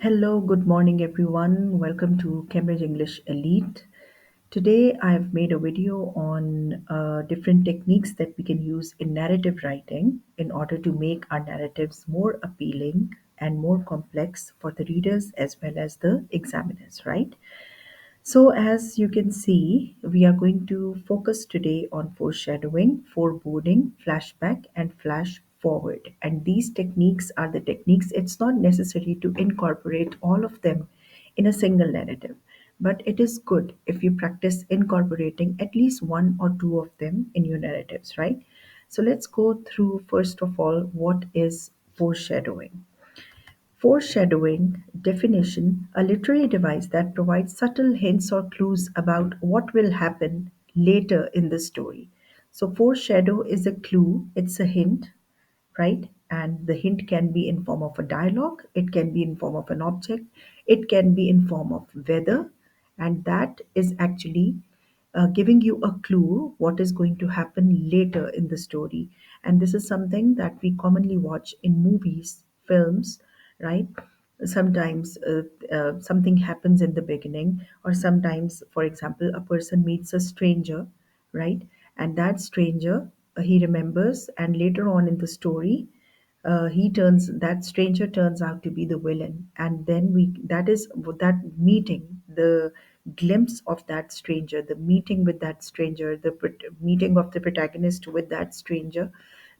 Hello, good morning, everyone. Welcome to Cambridge English Elite. Today, I've made a video on different techniques that we can use in narrative writing in order to make our narratives more appealing and more complex for the readers as well as the examiners, right? So, as you can see, we are going to focus today on foreshadowing, foreboding, flashback, and flash forward. And these techniques are the techniques, it's not necessary to incorporate all of them in a single narrative, but it is good if you practice incorporating at least one or two of them in your narratives, right? So, let's go through first of all what is foreshadowing. Foreshadowing definition: a literary device that provides subtle hints or clues about what will happen later in the story. So, foreshadow is a clue, it's a hint, right? And the hint can be in form of a dialogue, it can be in form of an object, it can be in form of weather, and that is actually giving you a clue what is going to happen later in the story. And this is something that we commonly watch in movies, films, right? Sometimes something happens in the beginning, or sometimes, for example, a person meets a stranger, right? And that stranger, he remembers, and later on in the story, he turns that stranger turns out to be the villain, and then we that is that meeting, the glimpse of that stranger, the meeting with that stranger, the meeting of the protagonist with that stranger,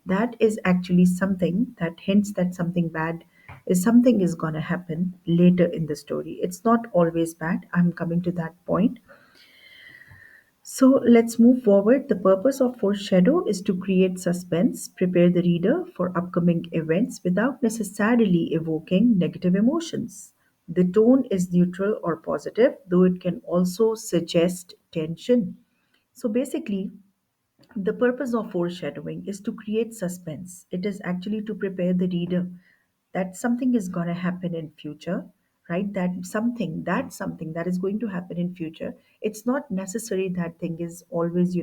that is actually something that hints that something is going to happen later in the story. It's not always bad, I'm coming to that point. So let's move forward. The purpose of foreshadow is to create suspense, prepare the reader for upcoming events without necessarily evoking negative emotions. The tone is neutral or positive, though it can also suggest tension. So basically, the purpose of foreshadowing is to create suspense. It is actually to prepare the reader that something is going to happen in future, right? That something that is going to happen in future. It's not necessary that thing is always,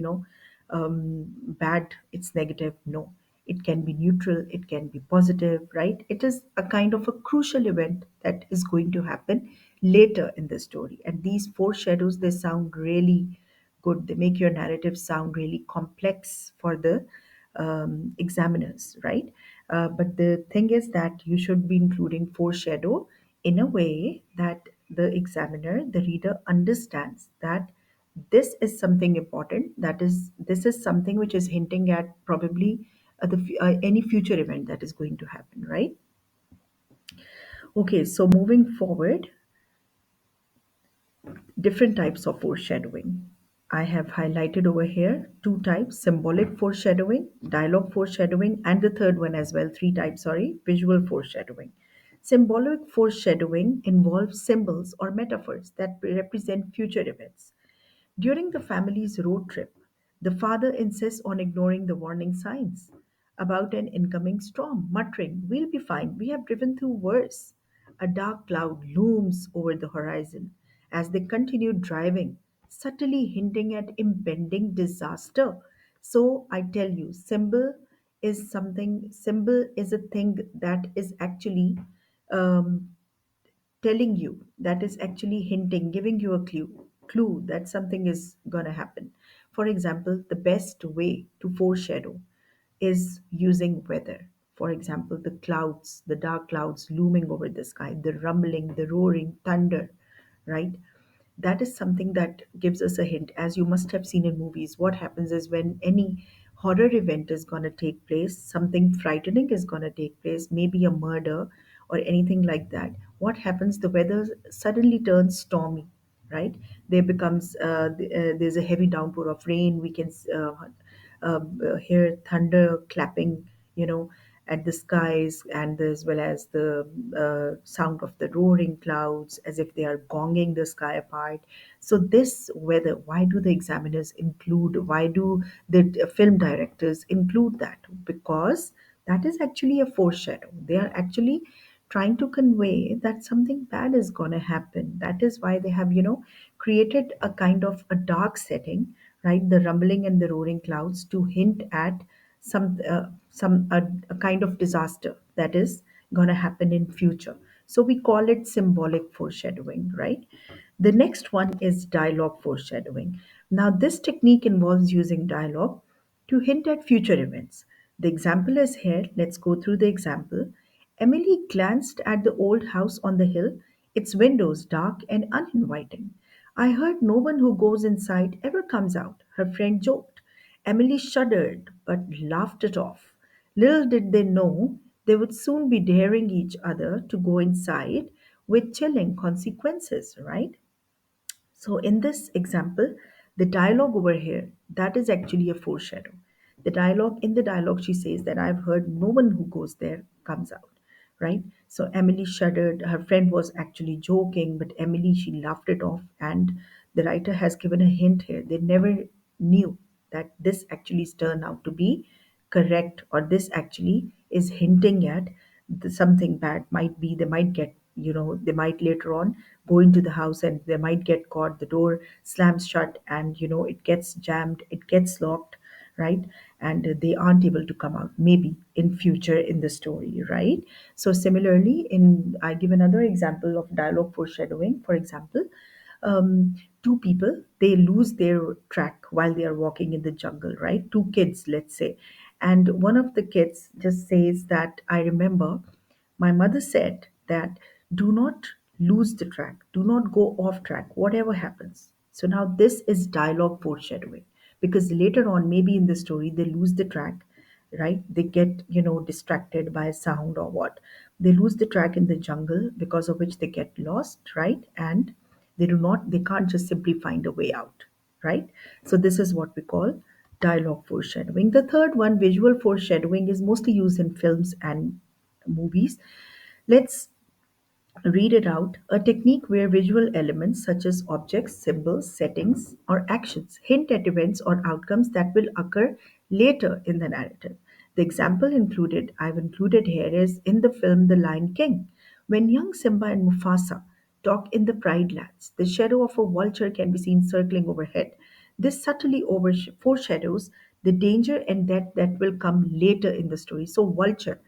bad. It's negative. No, it can be neutral. It can be positive, right? It is a kind of a crucial event that is going to happen later in the story. And these foreshadows, they sound really good. They make your narrative sound really complex for the examiners, right? But the thing is that you should be including foreshadow in a way that the examiner, the reader, understands that this is something important. That is, this is something which is hinting at probably any future event that is going to happen, right? Okay, so moving forward, different types of foreshadowing. I have highlighted over here two types: symbolic foreshadowing, dialogue foreshadowing, and the third one as well, three types, sorry, visual foreshadowing. Symbolic foreshadowing involves symbols or metaphors that represent future events. During the family's road trip, the father insists on ignoring the warning signs about an incoming storm, muttering, "We'll be fine, we have driven through worse." A dark cloud looms over the horizon as they continue driving, subtly hinting at impending disaster. So I tell you, symbol is a thing that is actually um, telling you, that is actually hinting, giving you a clue that something is going to happen. For example, the best way to foreshadow is using weather. For example, the clouds, the dark clouds looming over the sky, the rumbling, the roaring thunder, right? That is something that gives us a hint. As you must have seen in movies, what happens is when any horror event is going to take place, something frightening is going to take place, maybe a murder or anything like that, what happens, the weather suddenly turns stormy, right? There's a heavy downpour of rain. We can hear thunder clapping, you know, at the skies, and as well as the sound of the roaring clouds as if they are gonging the sky apart. So this weather, why do the examiners include, why do the film directors include that? Because that is actually a foreshadow. They are actually trying to convey that something bad is going to happen. That is why they have, created a kind of a dark setting, right? The rumbling and the roaring clouds to hint at some a kind of disaster that is going to happen in future. So we call it symbolic foreshadowing, right? The next one is dialogue foreshadowing. Now, this technique involves using dialogue to hint at future events. The example is here. Let's go through the example. Emily glanced at the old house on the hill, its windows dark and uninviting. I heard no one who goes inside ever comes out, her friend joked. Emily shuddered but laughed it off. Little did they know they would soon be daring each other to go inside with chilling consequences, right? So in this example, the dialogue over here, that is actually a foreshadow. In the dialogue, she says that I've heard no one who goes there comes out, right? So Emily shuddered. Her friend was actually joking, but Emily, she laughed it off. And the writer has given a hint here. They never knew that this actually turned out to be correct, or this actually is hinting at something bad might be, they might get, they might later on go into the house and they might get caught, the door slams shut and it gets jammed, it gets locked, right? And they aren't able to come out maybe in future in the story, right? So similarly, in I give another example of dialogue foreshadowing. For example, two people, they lose their track while they are walking in the jungle, right? Two kids, let's say. And one of the kids just says that I remember my mother said that do not lose the track, do not go off track, whatever happens. So now this is dialogue foreshadowing, because later on, maybe in the story, they lose the track, right? They get, distracted by sound or what. They lose the track in the jungle, because of which they get lost, right? And they can't just simply find a way out, right? So this is what we call dialogue foreshadowing. The third one, visual foreshadowing, is mostly used in films and movies. Let's read it out. A technique where visual elements such as objects, symbols, settings, or actions hint at events or outcomes that will occur later in the narrative. The example I've included here is in the film The Lion King. When young Simba and Mufasa talk in the Pride Lands, the shadow of a vulture can be seen circling overhead. This subtly foreshadows the danger and that will come later in the story. So, vulture,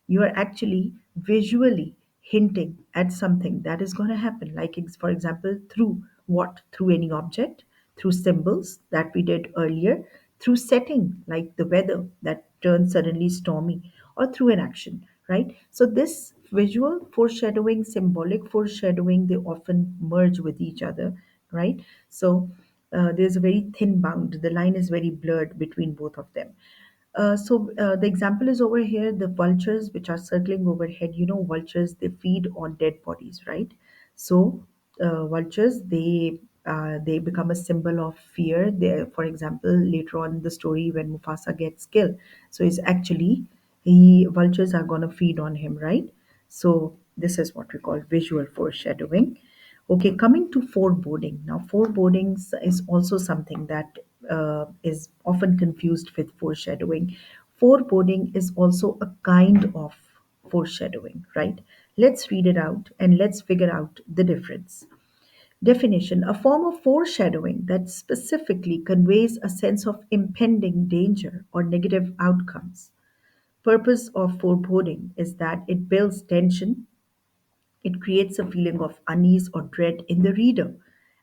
you are actually visually hinting at something that is going to happen, like for example, through what? Through any object, through symbols that we did earlier, through setting like the weather that turns suddenly stormy, or through an action, right? So this visual foreshadowing, symbolic foreshadowing, they often merge with each other, right? So there's a very thin bound, the line is very blurred between both of them. The example is over here, the vultures which are circling overhead. Vultures, they feed on dead bodies, right? So, vultures, they become a symbol of fear. They, for example, later on in the story when Mufasa gets killed, so it's actually he vultures are gonna feed on him, right? So this is what we call visual foreshadowing. Okay, coming to foreboding. Now, forebodings is also something that is often confused with foreshadowing. Foreboding is also a kind of foreshadowing, right? Let's read it out and let's figure out the difference. Definition: a form of foreshadowing that specifically conveys a sense of impending danger or negative outcomes. Purpose of foreboding is that it builds tension, it creates a feeling of unease or dread in the reader,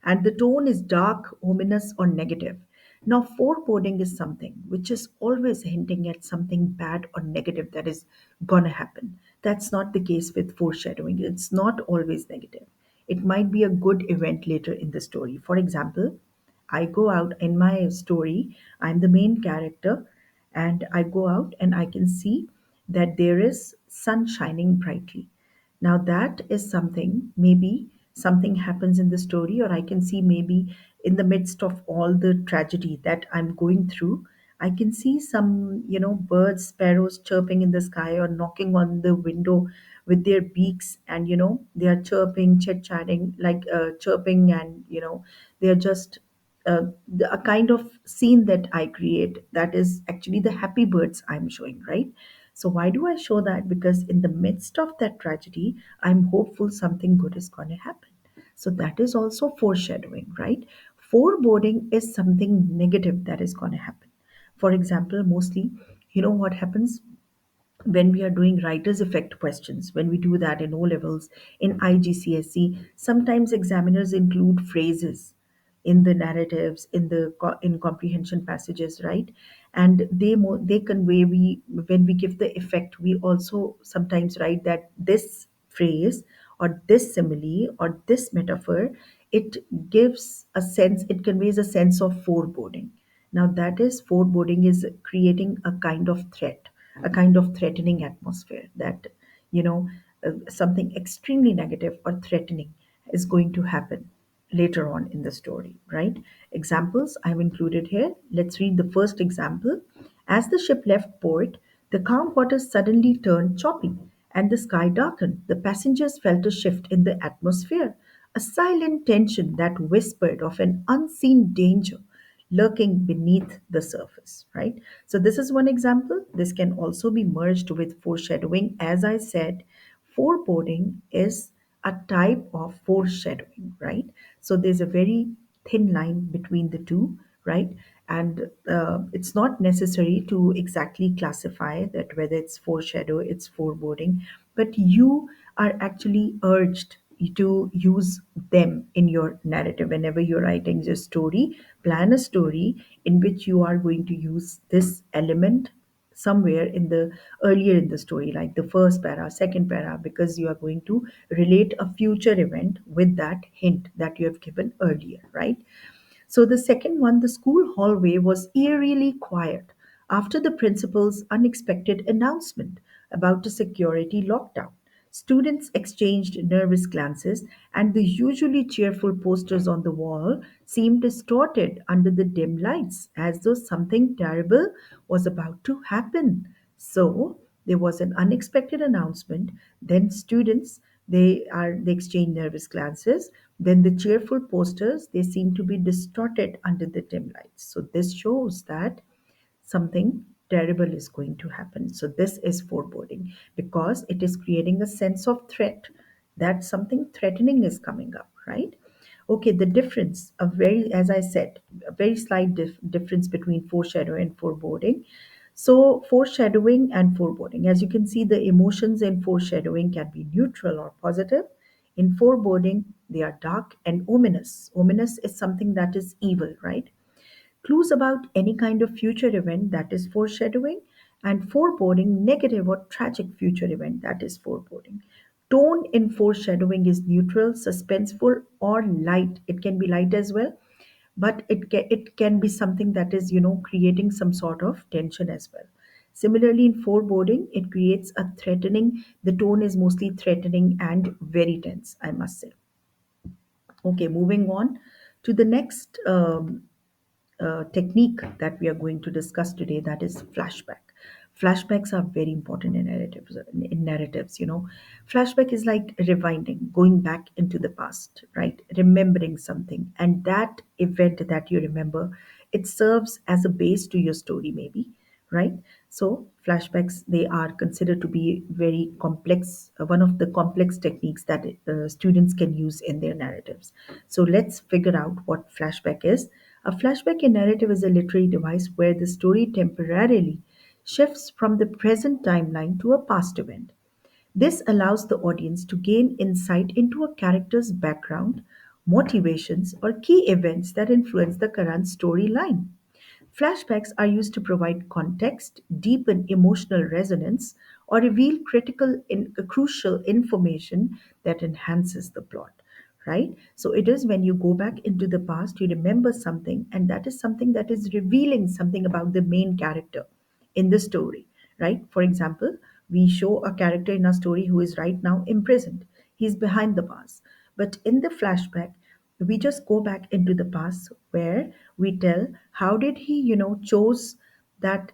and the tone is dark, ominous, or negative. Now, foreboding is something which is always hinting at something bad or negative that is gonna happen. That's not the case with foreshadowing. It's not always negative. It might be a good event later in the story. For example, I go out in my story, I'm the main character, and I go out and I can see that there is sun shining brightly. Now, that is something, maybe something happens in the story, or I can see maybe in the midst of all the tragedy that I'm going through, I can see some, birds, sparrows chirping in the sky or knocking on the window with their beaks, and, they are chirping, chit chatting, like chirping, and, they are just a kind of scene that I create that is actually the happy birds I'm showing, right? So, why do I show that? Because in the midst of that tragedy, I'm hopeful something good is going to happen. So, that is also foreshadowing, right? Foreboding is something negative that is going to happen. For example, mostly, what happens? when we are doing writer's effect questions, when we do that in O levels, in IGCSE, sometimes examiners include phrases in the narratives, in the in comprehension passages, right? And they convey, we when we give the effect, we also sometimes write that this phrase or this simile or this metaphor, it gives a sense, it conveys a sense of foreboding. Now, that is, foreboding is creating a kind of threat, a kind of threatening atmosphere that, you know, something extremely negative or threatening is going to happen later on in the story, right? Examples I've included here. Let's read the first example. As the ship left port, the calm waters suddenly turned choppy and the sky darkened. The passengers felt a shift in the atmosphere, a silent tension that whispered of an unseen danger lurking beneath the surface, right? So, this is one example. This can also be merged with foreshadowing. As I said, foreboding is a type of foreshadowing, right? So, there's a very thin line between the two, right? And it's not necessary to exactly classify that whether it's foreshadow, it's foreboding, but you are actually urged to use them in your narrative whenever you're writing your story. Plan a story in which you are going to use this element somewhere in the earlier in the story, like the first para, second para, because you are going to relate a future event with that hint that you have given earlier, right? So the second one, the school hallway was eerily quiet after the principal's unexpected announcement about a security lockdown. Students exchanged nervous glances, and the usually cheerful posters on the wall seemed distorted under the dim lights, as though something terrible was about to happen. So there was an unexpected announcement. Then students, they exchange nervous glances. Then the cheerful posters, they seem to be distorted under the dim lights. So this shows that something terrible is going to happen. So this is foreboding because it is creating a sense of threat, that something threatening is coming up, right? Okay, the difference, a very, as I said, a very slight difference between foreshadowing and foreboding. So, foreshadowing and foreboding, as you can see, the emotions in foreshadowing can be neutral or positive. In foreboding, they are dark and ominous. Ominous is something that is evil, right? Clues about any kind of future event, that is foreshadowing, and foreboding, negative or tragic future event, that is foreboding. Tone in foreshadowing is neutral, suspenseful, or light. It can be light as well, but it can be something that is, creating some sort of tension as well. Similarly, in foreboding, it creates a threatening, the tone is mostly threatening and very tense, I must say. Okay, moving on to the next technique that we are going to discuss today, that is flashback. Flashbacks are very important in narratives, flashback is like rewinding, going back into the past, right? Remembering something, and that event that you remember, it serves as a base to your story, maybe, right? So flashbacks, they are considered to be very complex, one of the complex techniques that students can use in their narratives. So let's figure out what flashback is. A flashback in narrative is a literary device where the story temporarily shifts from the present timeline to a past event. This allows the audience to gain insight into a character's background, motivations, or key events that influence the current storyline. Flashbacks are used to provide context, deepen emotional resonance, or reveal crucial information that enhances the plot. Right? So it is when you go back into the past, you remember something, and that is something that is revealing something about the main character in the story, right? For example, we show a character in a story who is right now imprisoned. He's behind the bars. But in the flashback, we just go back into the past where we tell how did he, chose that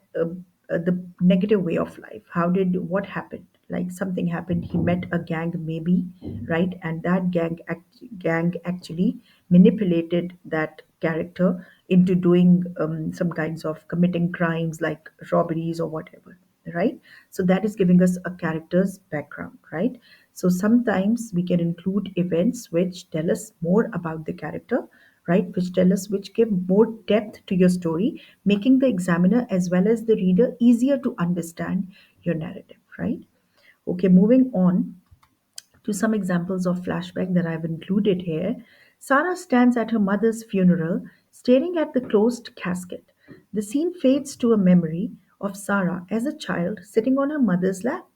the negative way of life. How did what happened? Like something happened. He met a gang, maybe, right? And that gang actually manipulated that character into doing some kinds of committing crimes like robberies or whatever, right? So that is giving us a character's background, right? So sometimes we can include events which tell us more about the character, right? Which give more depth to your story, making the examiner as well as the reader easier to understand your narrative, right? Okay, moving on to some examples of flashback that I've included here. Sarah stands at her mother's funeral, staring at the closed casket. The scene fades to a memory of Sarah as a child sitting on her mother's lap,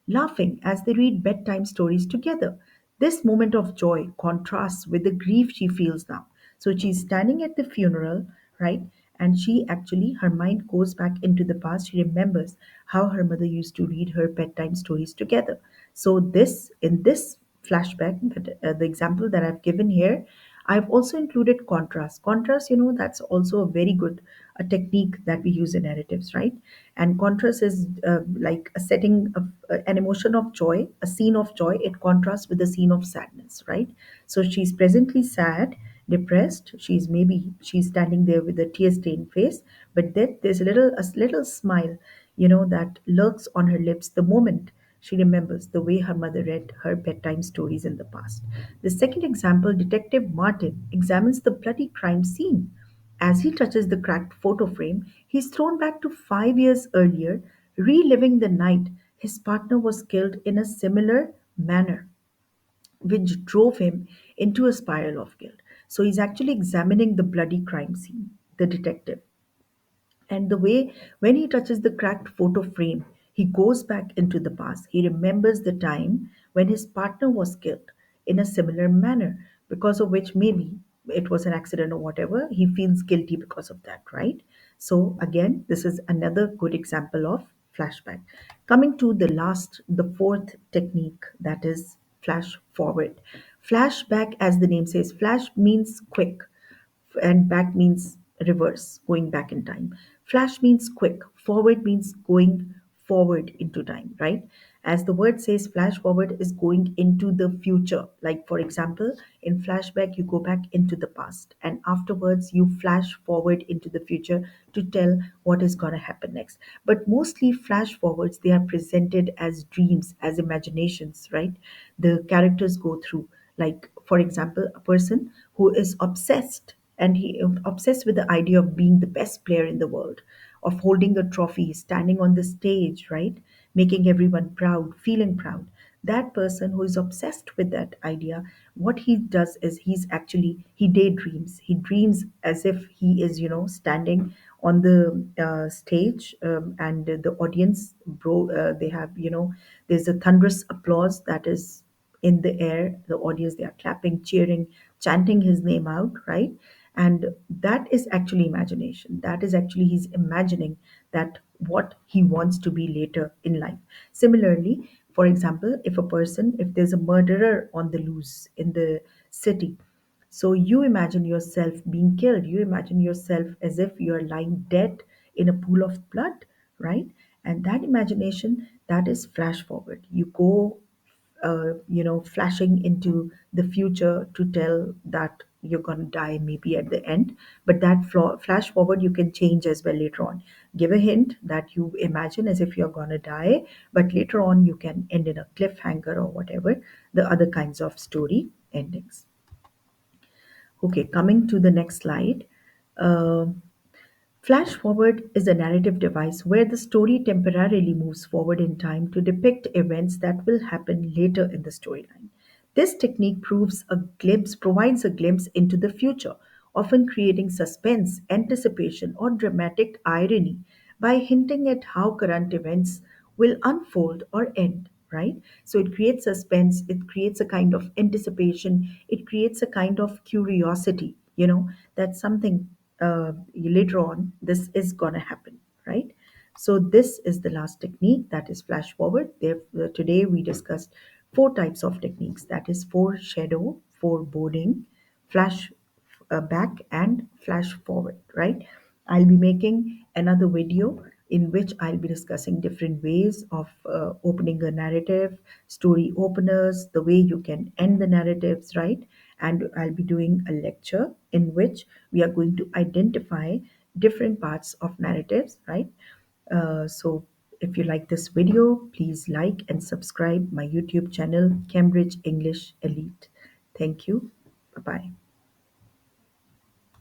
laughing as they read bedtime stories together. This moment of joy contrasts with the grief she feels now. So she's standing at the funeral, right? And she actually, her mind goes back into the past. She remembers how her mother used to read her bedtime stories together. So in this flashback, the example that I've given here, I've also included contrast. Contrast, that's also a very good a technique that we use in narratives, right? And contrast is like a setting of an emotion of joy, a scene of joy. It contrasts with a scene of sadness, right? So she's presently sad, depressed. She's standing there with a tear-stained face, but then there's a little smile, that lurks on her lips the moment she remembers the way her mother read her bedtime stories in the past. The second example, Detective Martin examines the bloody crime scene. As he touches the cracked photo frame, he's thrown back to 5 years earlier, reliving the night his partner was killed in a similar manner, which drove him into a spiral of guilt. So he's actually examining the bloody crime scene, the detective. And the way when he touches the cracked photo frame, he goes back into the past. He remembers the time when his partner was killed in a similar manner, because of which maybe it was an accident or whatever. He feels guilty because of that, right? So, again, this is another good example of flashback. Coming to the fourth technique, that is flash forward. Flashback, as the name says, flash means quick and back means reverse, going back in time. Flash means quick, forward means going forward into time, right? As the word says, flash forward is going into the future. Like, for example, in flashback, you go back into the past, and afterwards, you flash forward into the future to tell what is going to happen next. But mostly, flash forwards, they are presented as dreams, as imaginations, right? The characters go through. Like, for example, a person who is obsessed and he obsessed with the idea of being the best player in the world, of holding a trophy, standing on the stage, right, making everyone proud, feeling proud. That person who is obsessed with that idea, what he does is he daydreams. He dreams as if he is, standing on the stage, and the audience, they have, there's a thunderous applause that is in the air. The audience, they are clapping, cheering, chanting his name out, right? And that is actually imagination. That is actually he's imagining that what he wants to be later in life. Similarly, for example, if there's a murderer on the loose in the city, so you imagine yourself being killed. You imagine yourself as if you're lying dead in a pool of blood, right? And that imagination, that is flash forward. You go, flashing into the future to tell that you're going to die maybe at the end. But that flash forward, you can change as well later on. Give a hint that you imagine as if you're going to die, but later on you can end in a cliffhanger or whatever, the other kinds of story endings. Okay, coming to the next slide. Uh, Flash forward is a narrative device where the story temporarily moves forward in time to depict events that will happen later in the storyline. This technique provides a glimpse into the future, often creating suspense, anticipation, or dramatic irony by hinting at how current events will unfold or end, right? So it creates suspense, it creates a kind of anticipation, it creates a kind of curiosity, that something later on this is going to happen, right? So this is the last technique, that is flash forward. Today we discussed four types of techniques, that is foreshadow, foreboding, flash back, and flash forward, right? I'll be making another video in which I'll be discussing different ways of opening a narrative, story openers, the way you can end the narratives, right? And I'll be doing a lecture in which we are going to identify different parts of narratives, right? So if you like this video, please like and subscribe my YouTube channel, Cambridge English Elite. Thank you. Bye bye.